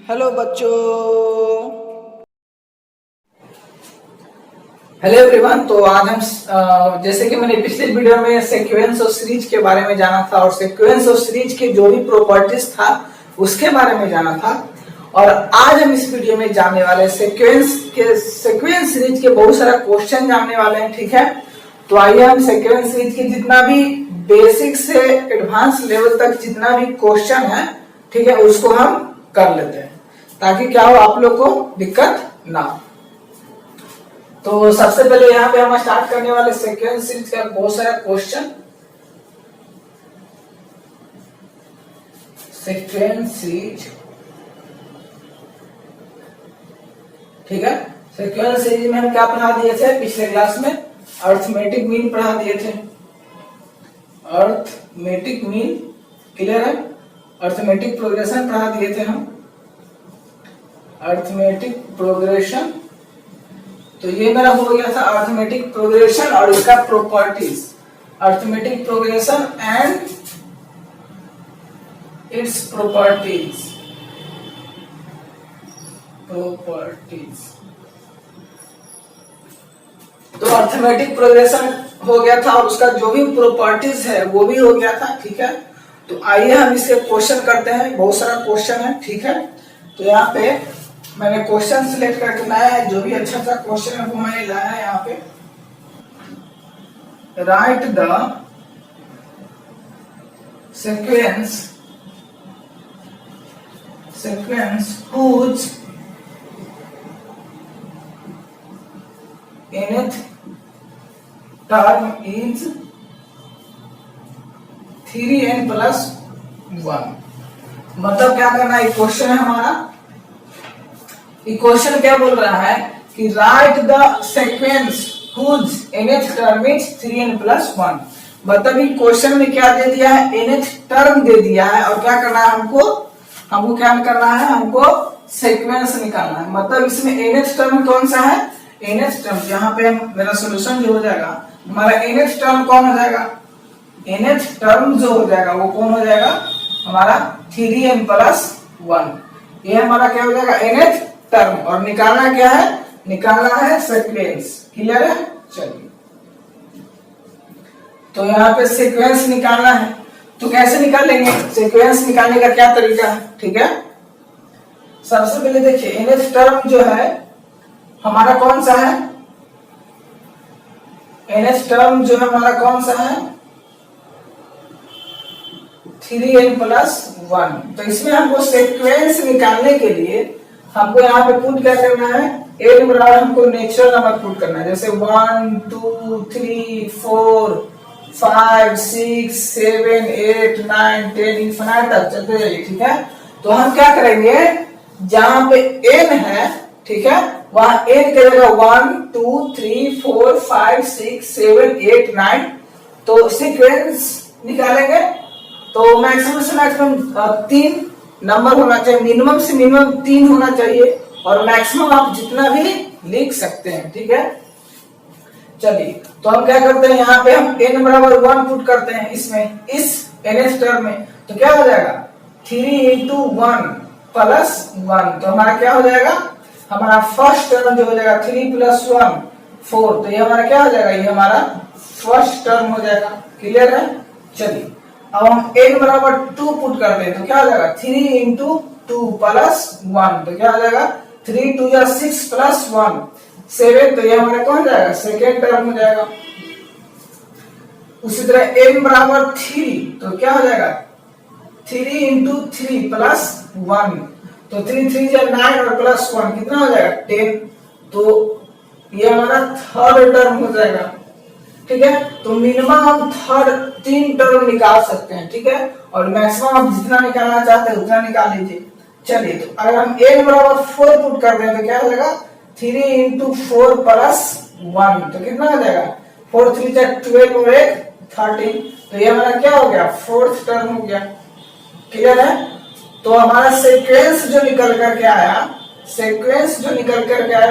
Hello बच्चों। Hello everyone. तो आज हम जैसे कि मैंने पिछले वीडियो में सीक्वेंस और सीरीज के बारे में जाना था और सीक्वेंस और सीरीज के जो भी प्रॉपर्टीज था उसके बारे में जाना था, और आज हम इस वीडियो में जानने वाले सीक्वेंस सीरीज के बहुत सारा क्वेश्चन जानने वाले हैं। ठीक है, तो आइए हम सीक्वेंस सीरीज की जितना भी बेसिक से एडवांस लेवल तक जितना भी क्वेश्चन है, ठीक है, उसको हम कर लेते हैं ताकि क्या हो, आप लोग को दिक्कत ना हो। तो सबसे पहले यहाँ पे हम स्टार्ट करने वाले सीक्वेंस सीरीज का बहुत सारा क्वेश्चन। सीक्वेंस सीरीज, ठीक है। सीक्वेंस सीरीज में हम क्या पढ़ा दिए थे पिछले क्लास में? अर्थमेटिक मीन पढ़ा दिए थे। अर्थमेटिक मीन क्लियर है। अर्थमेटिक प्रोग्रेशन पढ़ा दिए थे हम। अर्थमेटिक प्रोग्रेशन, तो ये मेरा हो गया था अर्थमेटिक प्रोग्रेशन और इसका properties. Arithmetic progression and its properties. तो अर्थमेटिक प्रोग्रेशन हो गया था और उसका जो भी प्रॉपर्टीज है वो भी हो गया था। ठीक है, तो आइए हम इसके क्वेश्चन करते हैं। बहुत सारा क्वेश्चन है, ठीक है। तो यहाँ पे मैंने क्वेश्चन सिलेक्ट करके लाया है, जो भी अच्छा सा क्वेश्चन है वो मैंने लाया है। यहाँ पे right the sequence whose nth term is 3n+1। मतलब क्या करना है, क्वेश्चन है हमारा। इक्वेशन क्या बोल रहा है कि write the sequence whose nth term is 3n+1। मतलब ये क्वेश्चन में क्या दे दिया है, nth टर्म दे दिया है और क्या करना है हमको क्या करना है, हमको सीक्वेंस निकालना है। मतलब इसमें nth टर्म कौन सा है, nth टर्म, यहाँ पे मेरा सोल्यूशन जो हो जाएगा हमारा nth टर्म कौन हो जाएगा, nth टर्म जो हो जाएगा वो कौन हो जाएगा हमारा 3n+1। ये हमारा क्या हो जाएगा nth टर्म, और निकालना क्या है, निकालना है सीक्वेंस। क्लियर है। चलिए, तो यहाँ पे सीक्वेंस निकालना है, तो कैसे निकालेंगे? सीक्वेंस निकालने का क्या तरीका है, ठीक है। सबसे पहले देखिए nth टर्म जो है हमारा कौन सा है, nth टर्म जो है हमारा कौन सा है 3n+1। तो इसमें हमको सीक्वेंस निकालने के लिए हमको यहाँ पे पुट क्या करना है, n बराबर हमको नेचुरल नंबर पुट करना है। जैसे 1 2 3 4 5 6 7 8 9 10 इन्फिनाइट तक चलते जाइए। ठीक है, तो हम क्या करेंगे, जहां पे n है, ठीक है, वहां n करेगा 1 2 3 4 5 6 7 8 9। तो सीक्वेंस निकालेंगे तो मैक्सिमम से मैक्सिमम 3 नंबर होना चाहिए, मिनिमम से मिनिमम 3 होना चाहिए, और मैक्सिमम आप जितना भी लिख सकते हैं। ठीक है, चलिए, तो हम क्या करते हैं, यहाँ पे हम n बराबर 1 पुट करते हैं इसमें, इस nth टर्म में। तो क्या हो जाएगा 3 × 1+1। तो हमारा क्या हो जाएगा, हमारा फर्स्ट टर्म जो हो जाएगा 3 + 1 4। तो ये हमारा क्या हो जाएगा, ये हमारा फर्स्ट टर्म हो जाएगा। क्लियर है। चलिए, अब हम n बराबर 2 पुट करते हैं, तो क्या हो जाएगा 3 × 2+1। तो क्या हो जाएगा 3 × 2 = 6 + 1 7। तो ये हमारा कौन जाएगा, सेकेंड टर्म हो जाएगा। उसी तरह n बराबर 3, तो क्या हो जाएगा 3 × 3+1। तो 3 3 = 9 और +1 कितना हो जाएगा 10। तो ये हमारा थर्ड टर्म हो जाएगा। ठीक है, तो मिनिमम हम थर्ड 3 टर्म निकाल सकते हैं। ठीक है, और मैक्सिमम आप जितना निकालना चाहते हैं उतना निकाल लीजिए। चलिए, तो अगर हम n बराबर 4 पुट कर दें तो क्या हो जाएगा 3 × 4+1। तो कितना हो जाएगा 4 3 = 12 और 1 13। तो ये हमारा क्या हो गया, फोर्थ टर्म हो गया। क्लियर है। तो हमारा सीक्वेंस जो निकल करके आया,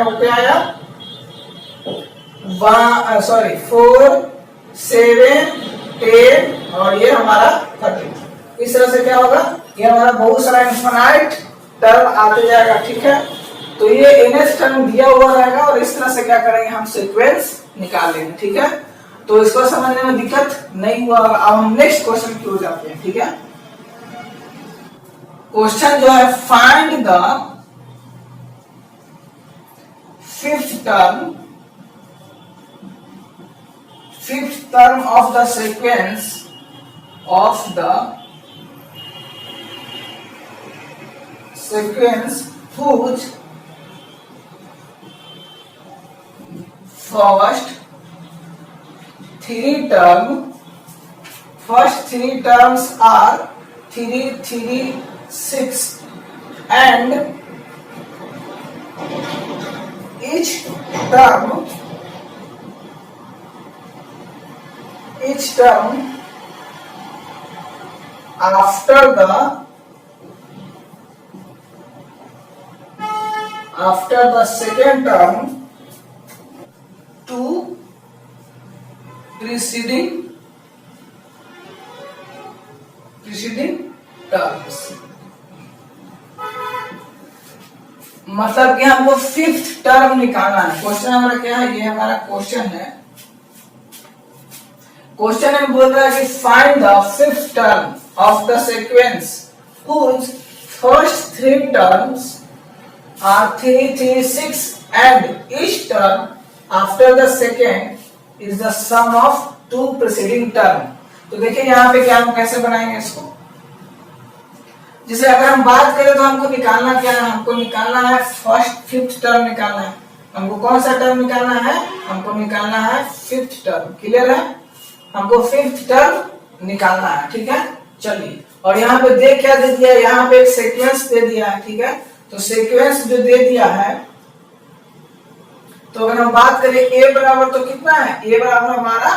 वो क्या आया 4 7 8 और ये हमारा 13। इस तरह से क्या होगा, ये हमारा बहुत सारा इन्फिनाइट टर्म आते जाएगा, ठीक है। तो ये nth टर्म दिया हुआ रहेगा और इस तरह से क्या करेंगे हम सीक्वेंस निकाल लेंगे, ठीक है। तो इसको समझने में दिक्कत नहीं हुआ। अब हम नेक्स्ट क्वेश्चन की ओर जाते हैं, ठीक है। क्वेश्चन जो है find the fifth term of the sequence of the sequence whose first three terms are 3 3 6 and each term after the second term two preceding terms। मतलब कि हमको फिफ्थ टर्म निकालना है। क्वेश्चन हमारा क्या है, ये हमारा क्वेश्चन है। क्वेश्चन में बोल रहा है कि find the fifth term of the sequence whose first three terms are 3 3 6 and each term after the second is the sum of two preceding term। तो देखिए यहाँ पे क्या हम कैसे बनाएंगे इसको। जैसे अगर हम बात करें तो हमको निकालना क्या है, हमको निकालना है फर्स्ट फिफ्थ टर्म निकालना है। हमको कौन सा टर्म निकालना है, हमको निकालना है फिफ्थ टर्म। क्लियर है, हमको फिफ्थ टर्म निकालना है, ठीक है। चलिए, और यहाँ पे दे क्या दे दिया, यहाँ पे एक सीक्वेंस दे दिया है, ठीक है। तो सीक्वेंस जो दे दिया है, तो अगर हम बात करें a बराबर तो कितना है, a बराबर हमारा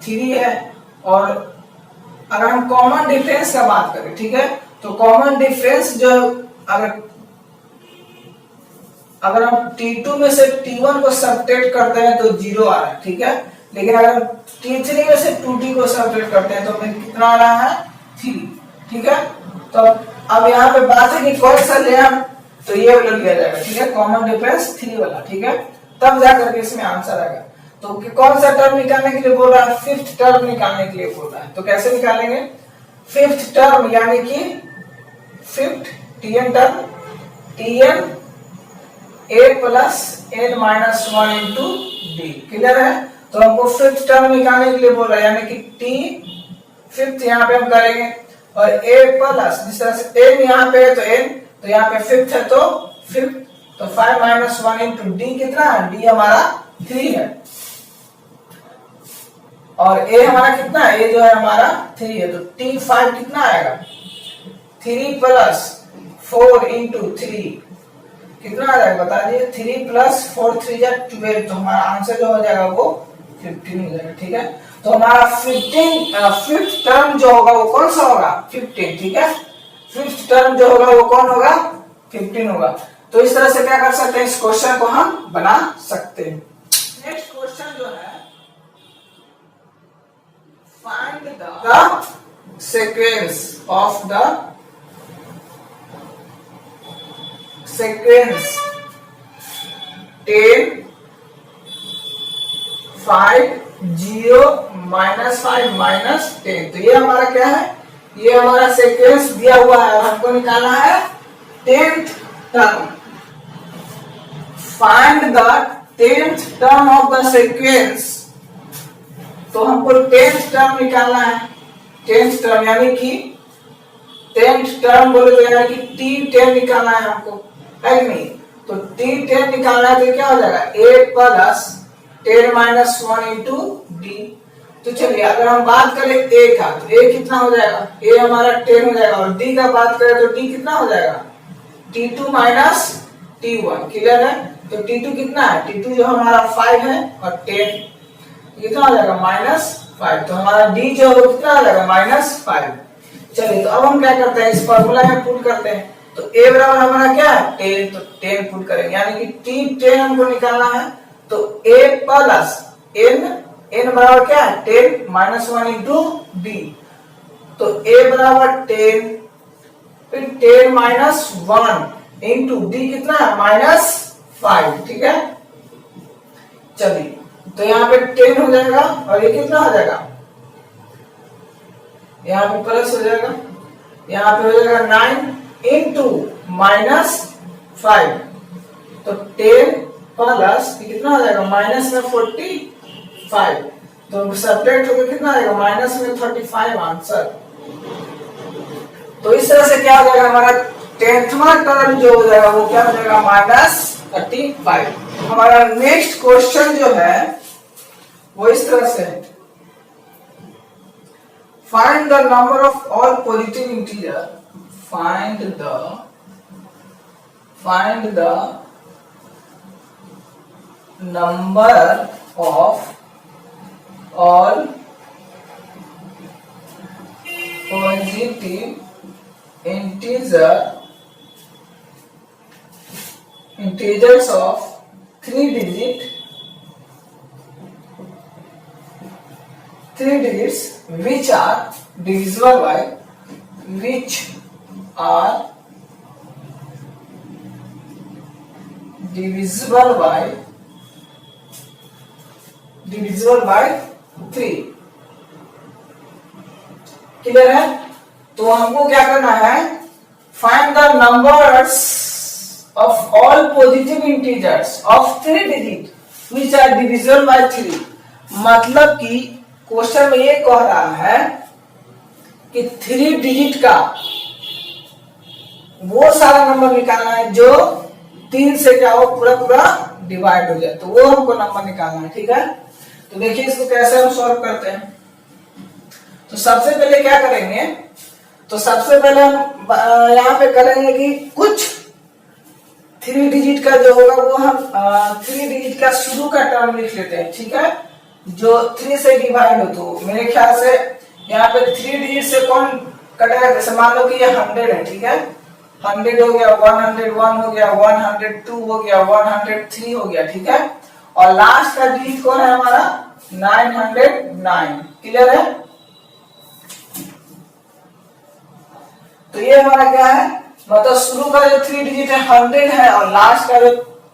3 है। और अगर हम कॉमन डिफरेंस का बात करें, ठीक है, तो कॉमन डिफरेंस जो अगर हम T2 में से T1 को सबट्रैक्ट करते हैं तो 0 आ रहा है, ठीक है। लेकिन अगर T3 में से 2T को सबट्रैक्ट करते हैं तो हमें कितना आ रहा है, 3, ठीक है। तो अब यहाँ पे बात है कि कौन सा ले हम, तो ये वाला लिया जाएगा, ठीक है, कॉमन डिफरेंस 3 वाला, ठीक है। तब जाकर के इसमें आंसर आएगा। तो कौन सा टर्म निकालने के लिए बोल रहा है, फिफ्थ टर्म निकालने के लिए बोल रहा है। तो कैसे निकालेंगे फिफ्थ टर्म, यानी कि fifth Tn term, Tn a plus n minus 1 into D. Clear है, तो हमको फिफ्थ टर्म निकालने के लिए बोल रहा है, यानी कि t फिफ्थ यहाँ पे हम करेंगे और a प्लस जिस तरह से n यहाँ पे है तो n, तो यहाँ पे फिफ्थ है तो फिफ्थ, तो 5 माइनस 1 इंटू डी कितना है, डी हमारा 3 है और a हमारा कितना है, a जो है हमारा 3 है। तो t5 कितना आएगा, 3 प्लस 4 इंटू 3 कितना आ जाएगा बता दिए, 3 प्लस 4 3 या 12। तो हमारा आंसर जो हो जाएगा वो 15 हो जाएगा, ठीक है। तो हमारा फिफ्थ टर्म जो होगा वो कौन सा होगा, 15, ठीक है। फिफ्थ टर्म जो होगा वो कौन होगा, 15 होगा। तो इस तरह से क्या कर सकते हैं, इस क्वेश्चन को हम बना सकते हैं। नेक्स्ट क्वेश्चन जो है find the sequence of the sequence 10 5 0 -5 -10। तो ये हमारा क्या है, ये हमारा सीक्वेंस दिया हुआ है और हमको निकालना है 10th term. Find the 10th term of the sequence. तो हमको 10th टर्म निकालना है, 10th टर्म यानी कि 10th टर्म बोले तो यानी कि T10 निकालना है हमको, है कि नहीं। तो T10 निकालना है तो क्या हो जाएगा, a plus 10 minus 1 into D. तो चलिए अगर हम बात करें a का, तो a कितना हो जाएगा, a हमारा 10 हो जाएगा और d का बात करें तो d कितना हो जाएगा, T2 माइनस T1। क्लियर है, तो T2 कितना है, T2 जो हमारा 5 है और 10 कितना हो जाएगा -5। तो हमारा d जो है वो कितना हो जाएगा -5। चलिए तो अब हम क्या करते हैं, इस फॉर्मूला में पुट करते हैं। तो a बराबर हमारा क्या है 10, तो 10 पुट करेंगे, यानी कि T10 हमको निकालना है। तो a प्लस n बराबर क्या है 10 माइनस 1 इंटू डी। तो a बराबर 10 फिर 10 माइनस 1 इंटू डी कितना है -5, ठीक है। चलिए तो यहाँ पे 10 हो जाएगा और ये कितना हो जाएगा, यहाँ पे प्लस हो जाएगा, यहाँ पे हो जाएगा 9 इंटू -5, तो 10 प्लस कितना हो जाएगा माइनस में 45, तो सेपरेट होकर कितना आएगा माइनस में 35 आंसर। तो इस तरह से क्या हो जाएगा हमारा 10वां टर्म जो हो जाएगा वो क्या हो जाएगा -35। हमारा नेक्स्ट क्वेश्चन जो है वो इस तरह से, find the number of all positive integer, find the number of all positive integers of 3 digits which are divisible by 3। Clear है। तो हमको क्या करना है, find the numbers of all positive integers of 3 digit which are divisible by 3। मतलब कि question में ये कह रहा है कि 3 डिजिट का वो सारा नंबर निकालना है जो 3 से क्या हो पूरा डिवाइड हो जाए, तो वो हमको नंबर निकालना है, ठीक है। तो देखिए इसको कैसे हम सॉल्व करते हैं। तो सबसे पहले क्या करेंगे, तो सबसे पहले हम यहाँ पे करेंगे कि कुछ 3 डिजिट का जो होगा वो हम 3 डिजिट का शुरू का टर्म लिख लेते हैं, ठीक है, जो 3 से डिवाइड हो। तो मेरे ख्याल से यहाँ पे 3 डिजिट से कौन कटेगा, जैसे मान लो कि ये 100 है, ठीक है, 100 हो गया, 101 हो गया, 102 हो गया, 103 हो गया, ठीक है, और लास्ट का डिजिट कौन है हमारा 909। क्लियर है। तो ये हमारा क्या है, मतलब शुरू का जो 3 डिजिट है 100 है और लास्ट का जो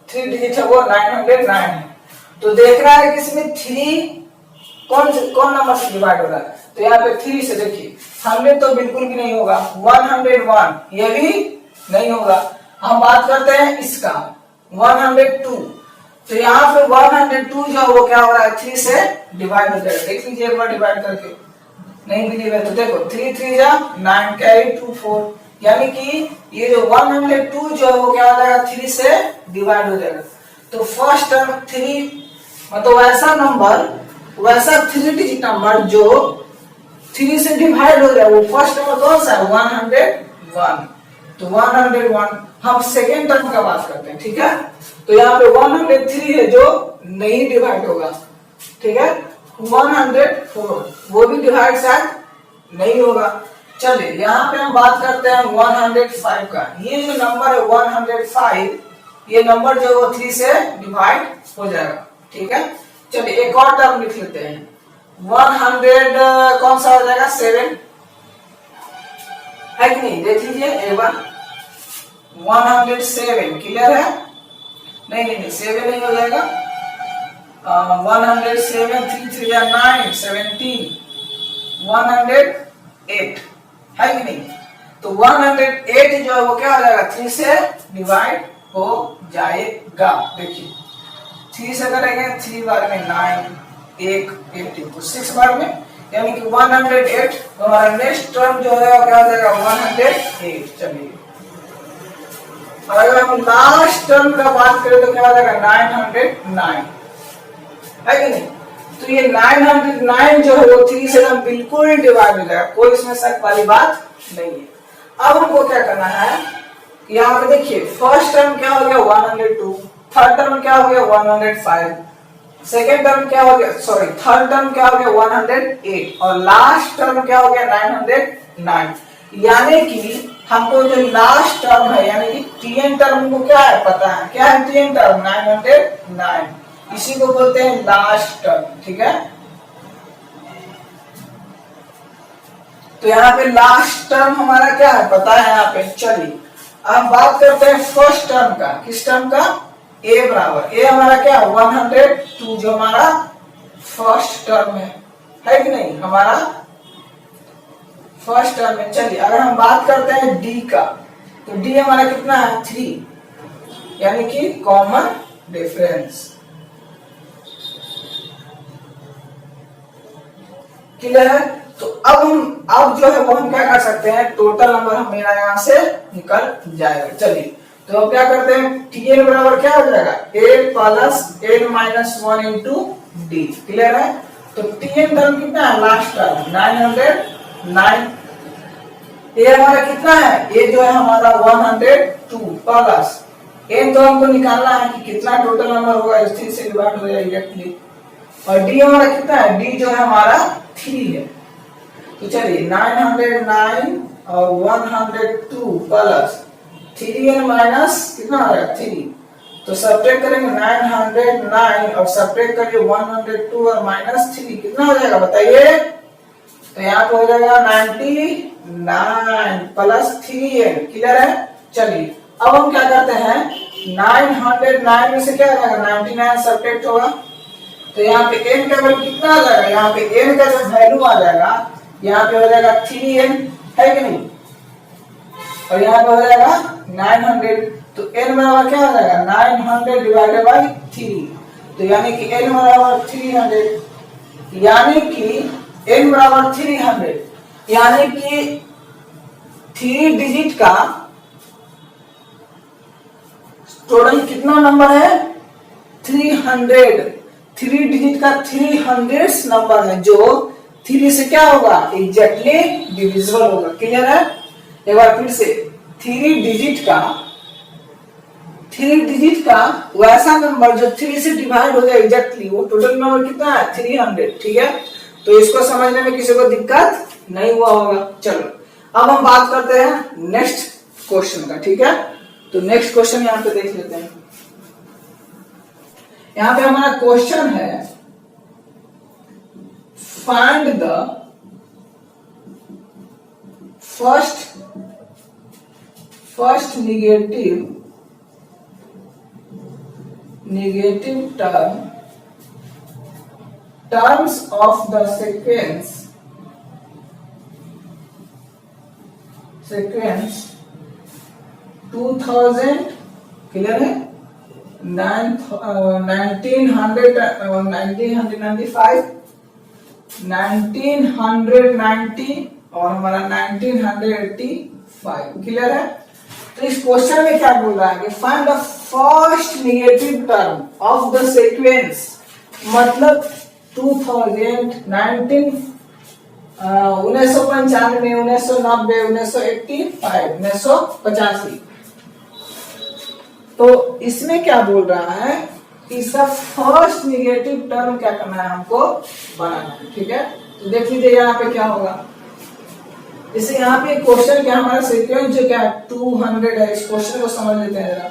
3 डिजिट है वो 909 है। तो देख रहा है कि इसमें 3 कौन नंबर से डिवाइड हो रहा है, तो यहाँ पे 3 से देखिए 100 तो बिल्कुल भी नहीं होगा, 101 ये भी नहीं होगा। हम बात करते हैं इसका 102, तो यहाँ पे 102 जो वो क्या हो रहा है 3 से डिवाइड हो जाएगा। देख लीजिए एक बार डिवाइड करके, नहीं बिलीव है तो देखो 3 3 जा 9 कैरी 2 4, यानी कि ये जो 102 जो है वो क्या हो जाएगा 3 से डिवाइड हो जाएगा। तो फर्स्ट टर्म 3, मतलब वैसा नंबर, वैसा 3 डिजिट नंबर जो 3 से डिवाइड हो जाए वो फर्स्ट नंबर कौन सा है 101। तो 101 हम सेकेंड टर्म का बात करते हैं, ठीक है। तो यहाँ पे 103 है जो नहीं डिवाइड होगा, ठीक है, 104 वो भी डिवाइड शायद नहीं होगा। चलिए यहाँ पे हम बात करते हैं 105 का। ये जो नंबर है 105, ये नंबर जो वो 3 से डिवाइड हो जाएगा, ठीक है। चलिए एक और टर्म लिख लेते हैं, 100 कौन सा हो जाएगा 7 है कि नहीं, देख लीजिए एक बार 107। क्लियर है, नहीं 7 नहीं हो जाएगा, 107 3 3 9 17 108 है कि नहीं। तो 108 जो है वो क्या हो जाएगा 3 से डिवाइड हो जाएगा। देखिए 3 से करेंगे 3 बार में 9 1 18 तो 6 बार में, यानी कि 108। तो हमारा नेक्स्ट टर्म जो है क्या हो जाएगा 108। चलिए अगर हम लास्ट टर्म का बात करें तो क्या हो जाएगा 909 है कि नहीं। तो ये 909 जो है वो 3 से हम बिल्कुल डिवाइड हो जाएगा, कोई इसमें शक वाली बात नहीं है। अब हमको क्या करना है, यहाँ पे देखिए फर्स्ट टर्म क्या हो गया 102, थर्ड टर्म क्या हो गया 105, सेकेंड टर्म क्या हो गया थर्ड टर्म क्या हो गया 108 और लास्ट टर्म क्या हो गया 909। यानी कि हमको जो लास्ट टर्म है यानी कि टीएन टर्म को क्या है पता है, क्या है टीएन टर्म 909, इसी को बोलते हैं लास्ट टर्म, ठीक है। तो यहाँ पे लास्ट टर्म हमारा क्या है पता है यहाँ पे। चलिए अब बात करते हैं फर्स्ट टर्म का। किस टर्म का? ए बराबर ए हमारा क्या 102 जो हमारा फर्स्ट टर्म है कि नहीं, हमारा फर्स्ट टर्म है। चलिए अगर हम बात करते हैं डी का, तो डी हमारा कितना है 3, यानी कि कॉमन डिफरेंस। क्लियर है? तो अब जो है वो हम क्या कर सकते हैं, टोटल नंबर हमें यहाँ से निकल जाएगा। चलिए तो अब क्या करते हैं, टीएन बराबर क्या हो जाएगा A plus N minus 1 into D. Clear है? तो टीएन टर्म कितना है लास्ट टर्म 909। ए हमारा कितना है, ए जो है हमारा 102 प्लस एन तो हमको निकालना है कि कितना टोटल नंबर होगा, इस चीज से डिवाइड हो जाएगा एक्चुअली। और डी हमारा कितना है, डी जो है हमारा 3 है। तो चलिए 909 और 102 प्लस 3n माइनस कितना आ रहा है 3, तो सब्ट्रैक्ट करेंगे 909 और सब्ट्रैक्ट करिए 102 और माइनस 3 कितना हो जाएगा बताइए। तो यहाँ पे हो जाएगा 99 प्लस 3n। क्लियर है? चलिए अब हम क्या करते हैं, 909 में से क्या आ जाएगा 99 सब्ट्रैक्ट होगा, तो यहाँ पे n का वैल्यू कितना आ जाएगा, यहाँ पे n का जो वैल्यू आ जाएगा यहाँ पे हो जाएगा 3n है कि नहीं, और यहाँ पे हो जाएगा 900। तो n बराबर क्या हो जाएगा 900 डिवाइडेड बाई 3, तो यानी कि n बराबर 300, यानी कि n बराबर 300, यानी कि 3 डिजिट का टोटल कितना नंबर है 300। 3 डिजिट का 300 नंबर है जो 3 से क्या होगा एग्जैक्टली डिविजिबल होगा। क्लियर है? एक बार फिर से 3 डिजिट का वैसा नंबर जो 3 से डिवाइड हो जाए एग्जैक्टली, वो टोटल नंबर कितना है 300। ठीक है? तो इसको समझने में किसी को दिक्कत नहीं हुआ होगा। चलो अब हम बात करते हैं नेक्स्ट क्वेश्चन का। ठीक है? तो नेक्स्ट क्वेश्चन यहाँ पे देख लेते हैं। यहाँ पे हमारा क्वेश्चन है find the first negative terms of the sequence 2000। Clear है? 1995 1990 और हमारा 1985। क्लियर है? तो इस क्वेश्चन में क्या बोल रहा है कि find the first negative term of the sequence, मतलब 2000 1995 1990 1985। तो इसमें क्या बोल रहा है कि इसका फर्स्ट नेगेटिव टर्म क्या करना है, हमको बनाना है। ठीक है? तो देख लीजिए यहाँ पे क्या होगा। जैसे यहाँ पे क्वेश्चन क्या हमारा सीक्वेंस जो क्या 200 है, इस क्वेश्चन को समझ लेते हैं जरा।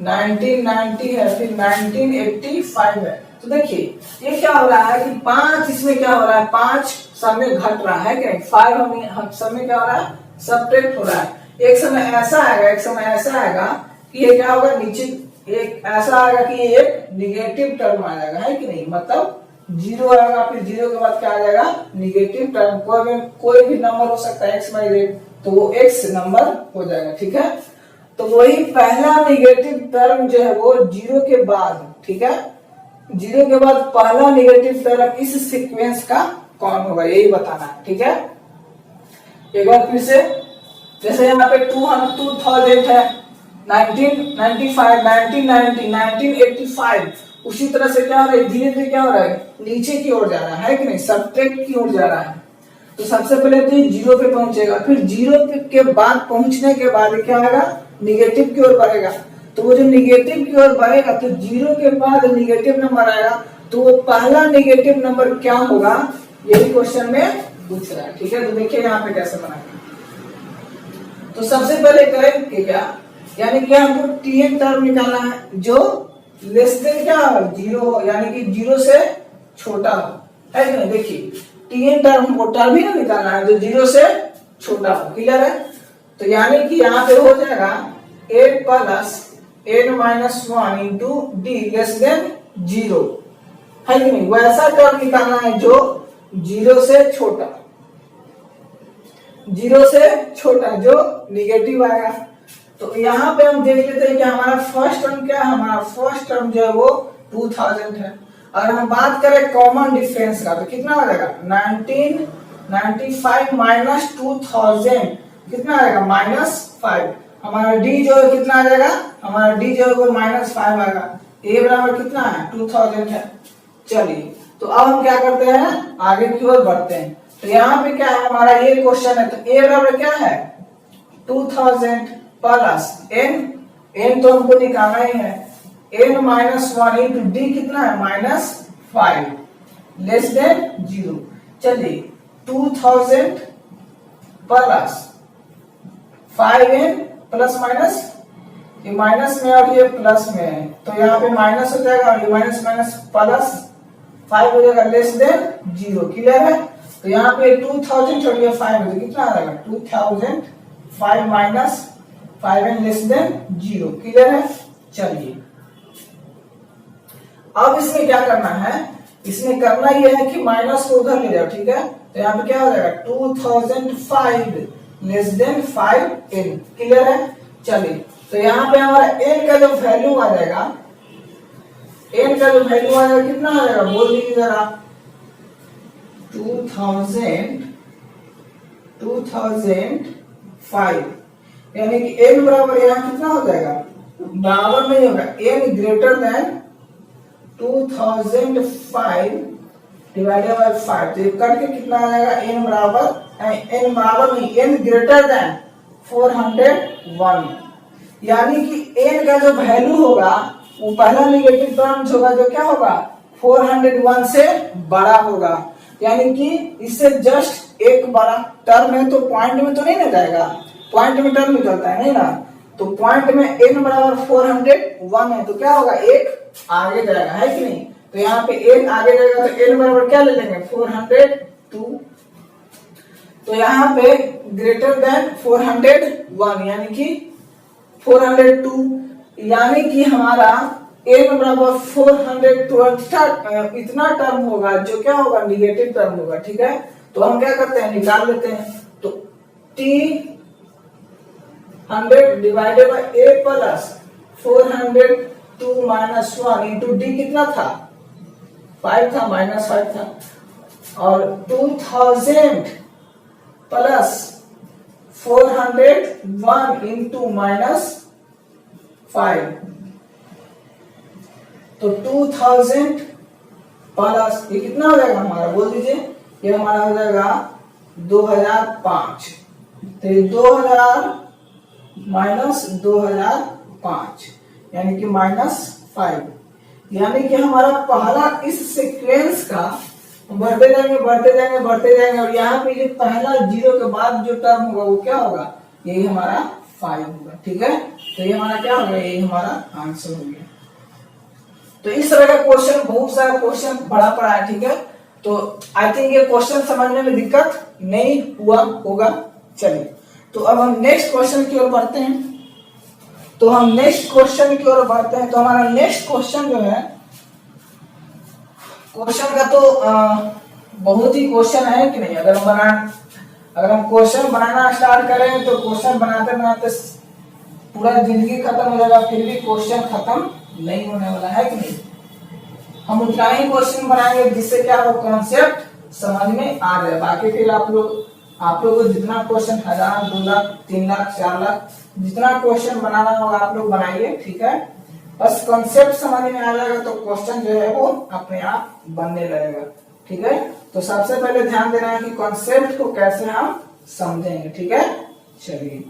1990 है, फिर 1985 है। तो देखिए ये क्या हो रहा है कि 5 इसमें क्या हो रहा है, 5 सब में घट रहा है क्या, 5 हमें सब में क्या हो रहा है सब्ट्रैक्ट हो रहा है। एक समय ऐसा आएगा, एक समय ऐसा आएगा कि ये क्या होगा नीचे, एक ऐसा आएगा कि ये एक निगेटिव टर्म आ जाएगा, है कि नहीं, मतलब 0 आएगा, फिर 0 के बाद क्या आ जाएगा निगेटिव टर्म। कोई भी नंबर हो सकता है x बाई जेड, तो वो x नंबर हो जाएगा। ठीक है? तो वही पहला निगेटिव टर्म जो है वो 0 के बाद, ठीक है, 0 के बाद पहला निगेटिव टर्म इस सीक्वेंस का कौन होगा, यही बताना है। ठीक है? एक बार फिर से, जैसे यहाँ पे 2000 है, 1995 1990 1985, उसी तरह से क्या हो रहा है धीरे धीरे क्या हो रहा है नीचे की ओर जा रहा है कि नहीं, सब्ट्रैक्ट की ओर जा रहा है। तो सबसे पहले तो 0 पे पहुंचेगा, फिर 0 के बाद पहुंचने के बाद क्या होगा निगेटिव की ओर बढ़ेगा। तो वो जो निगेटिव की ओर बढ़ेगा तो 0 के बाद निगेटिव नंबर आएगा, तो वो पहला निगेटिव नंबर क्या होगा, यही क्वेश्चन में पूछ रहा है। ठीक है? तो देखिए यहाँ पे कैसे बनाएंगे। तो सबसे पहले करेंगे क्या, यानी कि हमको टीएन टर्म निकालना है जो लेस देन क्या 0, यानी कि 0 से छोटा हो, है कि नहीं। देखिए टीएन टर्म हमको टर्म ही ना निकालना है जो 0 से छोटा हो। क्लियर है? तो यानी कि यहाँ पे हो जाएगा n plus n minus 1 into D less than 0, है कि नहीं? वैसा टर्म निकालना है जो 0 से छोटा, 0 से छोटा जो निगेटिव आएगा। तो यहाँ पे हम देख लेते हैं कि हमारा फर्स्ट टर्म क्या है। हमारा फर्स्ट टर्म जो है वो 2000 है। अगर हम बात करें कॉमन डिफरेंस का तो कितना आ जाएगा 1995 माइनस 2000 कितना आएगा -5। हमारा डी जो है कितना आ जाएगा, हमारा डी जो है वो -5 आएगा। ए बराबर कितना है 2000 है। चलिए तो अब हम क्या करते हैं, आगे की ओर बढ़ते हैं। तो यहाँ पे क्या है, हमारा ये क्वेश्चन है। तो ए बराबर क्या है 2000 प्लस n तो हमको निकालना ही है, n माइनस 1 इंटू डी कितना है -5 लेस देन 0। चलिए 2000 प्लस 5n प्लस माइनस, ये माइनस में और ये प्लस में है तो यहाँ पे माइनस हो जाएगा और ये माइनस माइनस प्लस 5 हो जाएगा लेस देन 0। क्लियर है? तो यहाँ पे 2000 और ये 5 हो कितना आ जाएगा 2005 minus 5n less than 0। Clear है? चलिए अब इसमें क्या करना है, इसमें करना यह है कि माइनस को उधर ले जाओ। ठीक है? तो यहाँ पे क्या हो जाएगा 2005 लेस देन 5n। क्लियर है? चलिए तो यहाँ पे हमारा n का जो वैल्यू आ जाएगा, n का जो वैल्यू आ जाएगा कितना आ जाएगा बोल दीजिए जरा 2005 यानी कि n बराबर यहाँ कितना हो जाएगा, बराबर नहीं होगा, n greater than 2005 divided by 5। तो ये कट के कितना आ जाएगा n बराबर नहीं, n ग्रेटर देन 401। यानी कि n का जो वैल्यू होगा वो पहला निगेटिव टर्म्स होगा जो क्या होगा 401 से बड़ा होगा। यानी कि इससे जस्ट एक बड़ा टर्म है तो पॉइंट में तो नहीं ना जाएगा, पॉइंट में टर्म निकलता है नहीं ना। तो पॉइंट में n बराबर 401 है तो क्या होगा एक आगे जाएगा, है कि नहीं? तो यहाँ पे n आगे जाएगा तो n बराबर क्या ले लेंगे 402। तो यहाँ पे ग्रेटर देन 401 यानी कि 402 यानी कि हमारा n बराबर 412 इतना टर्म होगा जो क्या होगा निगेटिव टर्म होगा। ठीक है? तो हम क्या करते हैं निकाल लेते हैं। तो t 100 divided by a plus 402 minus 1 into D कितना था 5 था, -5 था और 2000 प्लस 401 इंटू -5 तो 2000 प्लस ये कितना हो जाएगा हमारा बोल दीजिए, ये हमारा हो जाएगा 2005। तो ये 2000 माइनस 2005 यानी कि -5। यानी कि हमारा पहला इस सीक्वेंस का बढ़ते जाएंगे बढ़ते जाएंगे बढ़ते जाएंगे और यहाँ पे ये पहला 0 के बाद जो टर्म होगा वो क्या होगा, यही हमारा 5 होगा। ठीक है? तो ये हमारा क्या होगा, यही हमारा आंसर हो गया। तो इस तरह का क्वेश्चन बहुत सारा क्वेश्चन बड़ा पड़ा है। ठीक है? तो आई थिंक ये क्वेश्चन समझने में दिक्कत नहीं हुआ होगा। चलिए तो अब हम नेक्स्ट क्वेश्चन की ओर बढ़ते हैं। तो हम नेक्स्ट क्वेश्चन की ओर बढ़ते हैं। तो हमारा नेक्स्ट क्वेश्चन जो है, क्वेश्चन का तो बहुत ही क्वेश्चन है कि नहीं। अगर हम क्वेश्चन बनाना स्टार्ट करें तो क्वेश्चन बनाते बनाते पूरा जिंदगी खत्म हो जाएगा, फिर भी क्वेश्चन खत्म नहीं होने वाला है कि नहीं। हम उतना ही क्वेश्चन बनाएंगे जिससे क्या वो कॉन्सेप्ट समझ में आ जाए। बाकी फिर आप लोग को जितना क्वेश्चन 1000, 2 लाख, 3 लाख, 4 लाख जितना क्वेश्चन बनाना होगा आप लोग बनाइए। ठीक है? बस कॉन्सेप्ट समझ में आ जाएगा तो क्वेश्चन जो है वो अपने आप बनने लगेगा। ठीक है? तो सबसे पहले ध्यान देना है कि कॉन्सेप्ट को कैसे हम समझेंगे। ठीक है? चलिए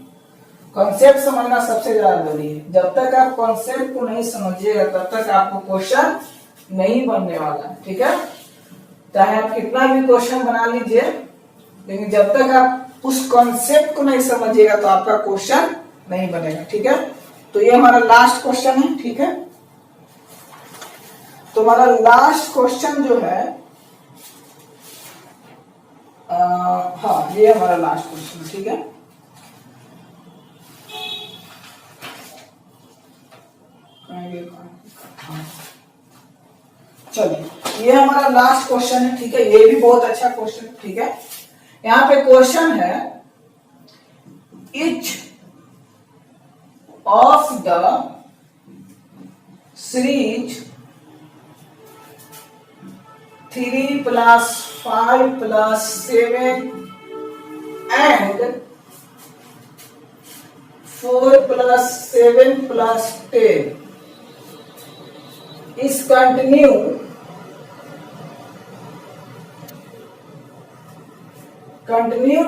कॉन्सेप्ट समझना सबसे ज्यादा जरूरी है। जब तक आप कॉन्सेप्ट को नहीं समझिएगा तब तक आपको क्वेश्चन नहीं बनने वाला। ठीक है? चाहे आप कितना भी क्वेश्चन बना लीजिए, लेकिन जब तक आप उस कॉन्सेप्ट को नहीं समझिएगा तो आपका क्वेश्चन नहीं बनेगा। ठीक है? तो ये हमारा लास्ट क्वेश्चन है। ठीक है? तो हमारा लास्ट क्वेश्चन जो है हाँ ये हमारा लास्ट क्वेश्चन, ठीक है। चलिए ये हमारा लास्ट क्वेश्चन है, ठीक है। ये भी बहुत अच्छा क्वेश्चन, ठीक है। यहाँ पे क्वेश्चन है, each of the series 3 plus 5 plus 7 and 4 plus 7 plus 10 is continue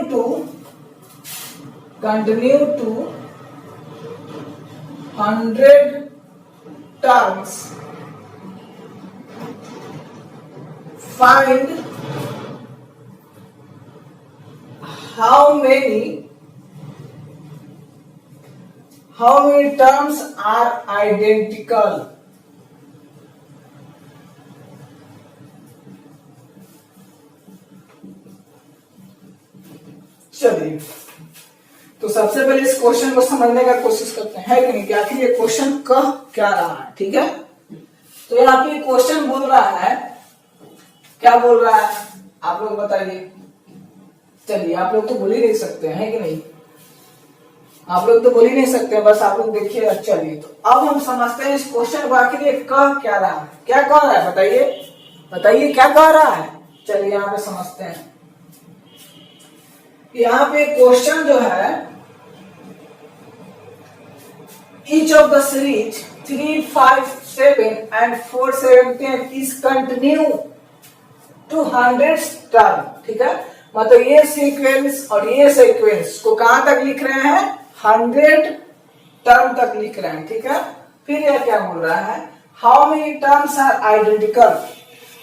to 100 terms. Find how many terms are identical. चलिए तो सबसे पहले इस क्वेश्चन को समझने का कोशिश करते हैं कि नहीं, कि आखिर ये क्वेश्चन कह क्या रहा है, ठीक है। तो यहाँ पे क्वेश्चन बोल रहा है, क्या बोल रहा है आप लोग बताइए। चलिए आप लोग तो बोल ही नहीं सकते हैं कि नहीं, आप लोग तो बोल ही नहीं सकते, बस आप लोग देखिए। चलिए तो अब हम समझते हैं इस क्वेश्चन को आखिर ये कह क्या रहा है, क्या कह रहा है, बताइए बताइए क्या कह रहा है। चलिए यहाँ पे समझते हैं। यहाँ पे क्वेश्चन जो है, each of the series 3, 5, 7 and 4, 7, 10 is continue to 100 term, ठीक है। मतलब ये सीक्वेंस और ये सीक्वेंस को कहां तक लिख रहे हैं, 100 टर्म तक लिख रहे हैं, ठीक है। फिर यह क्या बोल रहा है, how many terms are identical,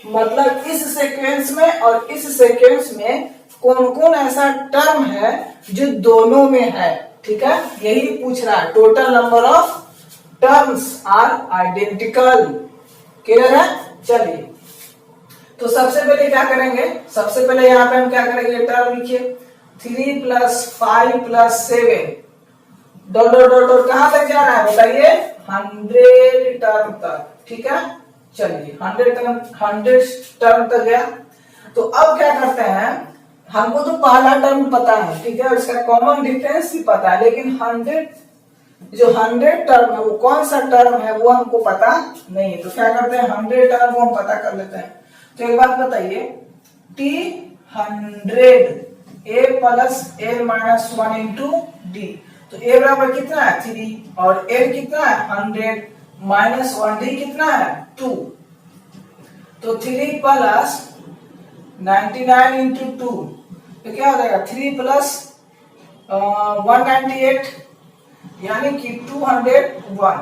मतलब इस सीक्वेंस में और इस सीक्वेंस में कौन कौन ऐसा टर्म है जो दोनों में है, ठीक है। यही पूछ रहा है, total number of terms are identical, clear है। चलिए तो सबसे पहले क्या करेंगे, सबसे पहले यहाँ पे हम क्या करेंगे, टर्म लिखिए 3 plus 5 plus 7 dot dot dot dot कहां तक जा रहा है बताइए, 100 टर्म तक, ठीक है। चलिए 100 टर्म तक गया। तो अब क्या करते हैं, हमको तो पहला टर्म पता है, ठीक है, इसका कॉमन डिफरेंस भी पता है, लेकिन 100 टर्म है वो कौन सा टर्म है वो हमको पता नहीं है। तो क्या करते हैं, 100 टर्म को हम पता कर लेते हैं। तो एक बात बताइए, T 100 a plus a minus 1 into D, तो a बराबर कितना है 3 और n कितना है 100 माइनस 1 डी कितना है 2, तो 3 प्लस 99 इंटू 2 तो क्या हो जाएगा 3 प्लस 198 यानी कि 201,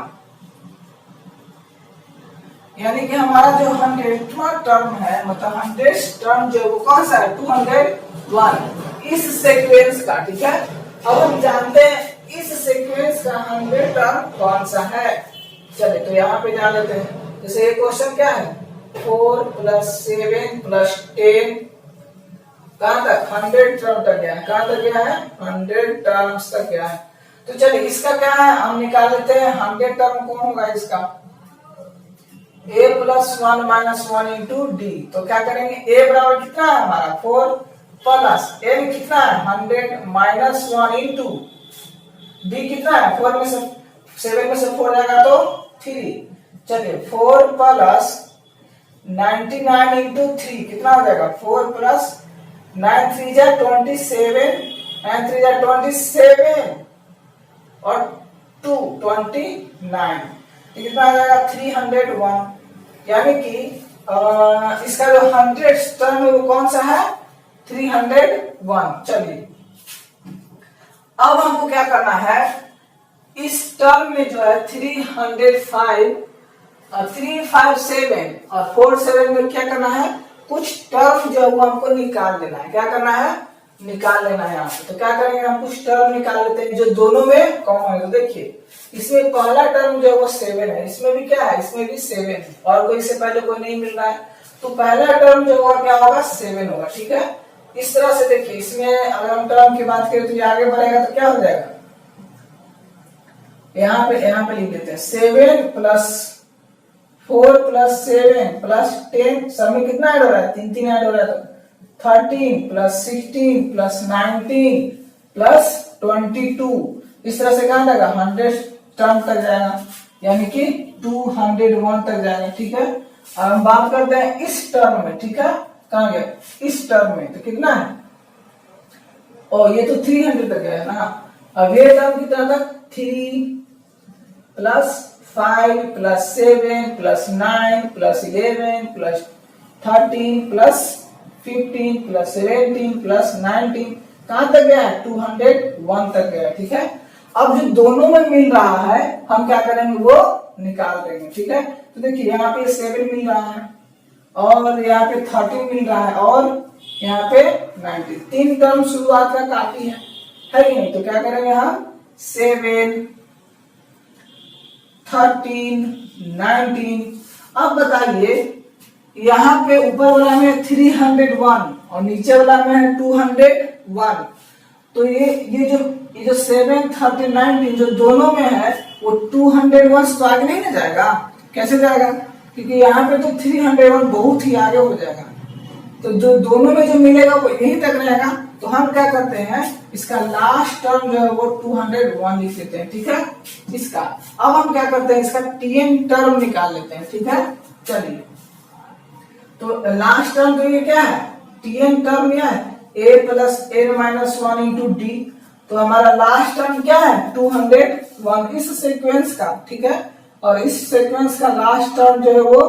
यानी कि हमारा जो 100वां टर्म है, मतलब 100 टर्म जो वो कौन सा है 201 इस सीक्वेंस का, ठीक है। अब हम जानते हैं इस सीक्वेंस का 100 टर्म कौन सा है। चलिए तो यहाँ पे जान लेते हैं। जैसे ये क्वेश्चन क्या है, 4 प्लस 7 प्लस 10 कहां तक 100 टर्म तक गया है, कहां तक गया है 100 टर्म्स तक गया है। तो चलिए इसका क्या है, हम निकाल लेते हैं 100 टर्म कौन होगा इसका, a plus 1 minus 1 into D. तो क्या करेंगे, a बराबर कितना है हमारा 4 प्लस n कितना है 100 माइनस 1 इंटू डी कितना है 4 में से 7 में से 4 जाएगा तो 3। चलिए 4 प्लस 99 इंटू 3 कितना हो जाएगा 4 प्लस 9 3 जा 27 9 3 जा 27 और 2 29 कितना आ जाएगा 301, यानी कि इसका जो 100 टर्म है वो कौन सा है 301। चलिए अब हमको क्या करना है, इस टर्म में जो है 305 357 और 47 में क्या करना है, कुछ टर्म जो है वो हमको निकाल देना है। क्या करना है, निकाल लेना है यहाँ पे। तो क्या करेंगे, हम कुछ टर्म निकाल लेते हैं जो दोनों में कॉमन है। तो देखिए इसमें पहला टर्म जो है वो 7 है, इसमें भी क्या है, इसमें भी 7 है और कोई इससे पहले कोई नहीं मिल रहा है। तो पहला टर्म जो होगा क्या होगा 7 होगा, ठीक है। इस तरह से देखिए, इसमें अगर हम टर्म की बात करें तो ये आगे बढ़ेगा तो क्या हो जाएगा, यहाँ पे लिख देते हैं 7 प्लस 4 प्लस 7 प्लस 10, सब में कितना ऐड हो रहा है, 3 ऐड हो रहा है, तो 13 प्लस 16 प्लस 19 प्लस 22, इस तरह से कहा जाएगा 100 टर्म तक जाएगा, यानी कि 201 तक जाएगा। ठीक है, अब हम बात करते हैं इस टर्म में। ठीक है, कहाँ गया, इस टर्म में तो कितना है, और ये तो 300 तक गया ना। अब ये टर्म कितना था, 3 plus 5 plus 7 plus 9 plus 11 plus 13 plus 15 plus 17 plus 19, कहां तक गया है, 201 तक गया। ठीक है, अब जो दोनों में मिल रहा है हम क्या करेंगे, वो निकाल देंगे। ठीक है, तो देखिए यहाँ पे 7 मिल रहा है और यहाँ पे 13 मिल रहा है और यहाँ पे 19, 3 टर्म शुरुआत का काफी है कि नहीं। तो क्या करेंगे हम, 7 13 19। अब बताइए, यहाँ पे ऊपर वाला में 301 और नीचे वाला में है 201, तो ये जो 7 13 19 जो दोनों में है वो 201 तो आगे नहीं ना जाएगा, कैसे जाएगा, क्योंकि यहाँ पे तो 301 बहुत ही आगे हो जाएगा, तो जो दोनों में जो मिलेगा वो यही तक रहेगा। तो हम क्या करते हैं, इसका लास्ट टर्म जो है वो 201 लिख लेते हैं। ठीक है, इसका अब हम क्या करते हैं, इसका टीएन टर्म निकाल लेते हैं। ठीक है, चलिए, तो लास्ट टर्म तो ये क्या है, टीएन टर्म यह है a plus n minus 1 into D, तो हमारा लास्ट टर्म क्या है, 201 इस सीक्वेंस का। ठीक है, और इस सीक्वेंस का लास्ट टर्म जो है वो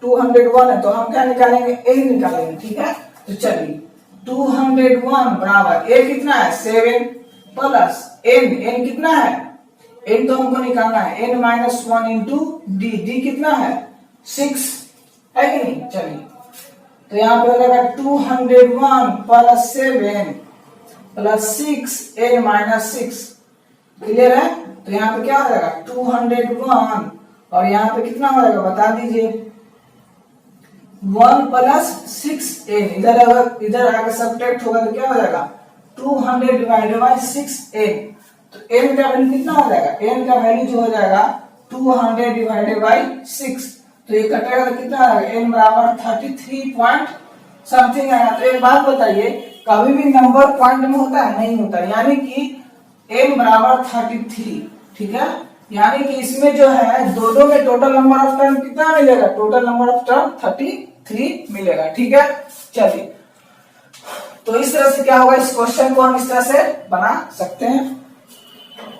201 है, तो हम क्या निकालेंगे, a निकालेंगे। ठीक है, तो चलिए 201 बराबर a कितना है, 7 प्लस n कितना है, n तो हमको निकालना है, n माइनस 1 इंटू डी कितना है, 6 है कि नहीं। चलिए, तो यहाँ पे हो जाएगा 201 plus 7 plus 6 n minus 6, clear है। तो यहाँ पे क्या हो जाएगा 201 और यहाँ पे कितना हो जाएगा बता दीजिए, 1 प्लस 6n, इधर आगे सब्ट्रैक्ट होगा तो क्या हो जाएगा 200 डिवाइडेड बाई 6n, तो n का वैल्यू कितना हो जाएगा, n का वैल्यू जो हो जाएगा 200 डिवाइडेड बाई 6, तो ये कटेगा तो कितना आएगा, n बराबर 33 पॉइंट समथिंग आएगा। तो एक बात बताइए, कभी भी नंबर पॉइंट में होता है, नहीं होता, यानी कि n बराबर 33। ठीक है, यानी कि इसमें जो है दोनों में टोटल नंबर ऑफ टर्म कितना मिलेगा, टोटल नंबर ऑफ टर्म 33 मिलेगा। ठीक है, चलिए, तो इस तरह से क्या होगा, इस क्वेश्चन को हम इस तरह से बना सकते हैं।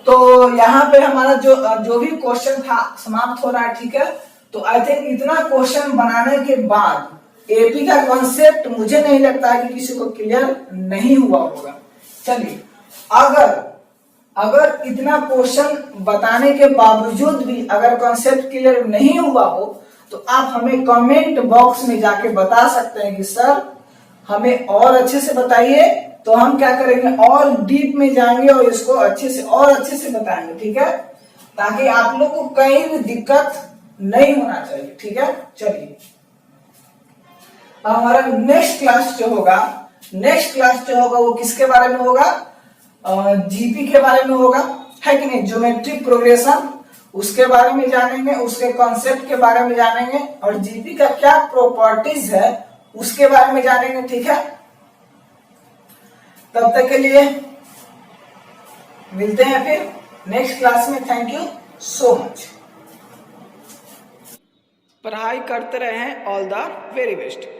तो यहाँ पे हमारा जो भी क्वेश्चन था समाप्त हो रहा है। ठीक है, तो आई थिंक इतना क्वेश्चन बनाने के बाद एपी का कॉन्सेप्ट मुझे नहीं लगता है कि किसी को क्लियर नहीं हुआ होगा। चलिए, अगर इतना क्वेश्चन बताने के बावजूद भी अगर कॉन्सेप्ट क्लियर नहीं हुआ हो तो आप हमें कमेंट बॉक्स में जाके बता सकते हैं कि सर हमें और अच्छे से बताइए, तो हम क्या करेंगे और डीप में जाएंगे और इसको अच्छे से बताएंगे। ठीक है, ताकि आप लोग को कहीं भी दिक्कत नहीं होना चाहिए। ठीक है, चलिए, हमारा नेक्स्ट क्लास जो होगा वो किसके बारे में होगा, जीपी के बारे में होगा, है कि नहीं, ज्योमेट्रिक प्रोग्रेशन, उसके बारे में जानेंगे, उसके कॉन्सेप्ट के बारे में जानेंगे और जीपी का क्या प्रॉपर्टीज है उसके बारे में जानेंगे। ठीक है, तब तक के लिए मिलते हैं फिर नेक्स्ट क्लास में। Thank you so much. पढ़ाई करते रहें, ऑल द वेरी बेस्ट।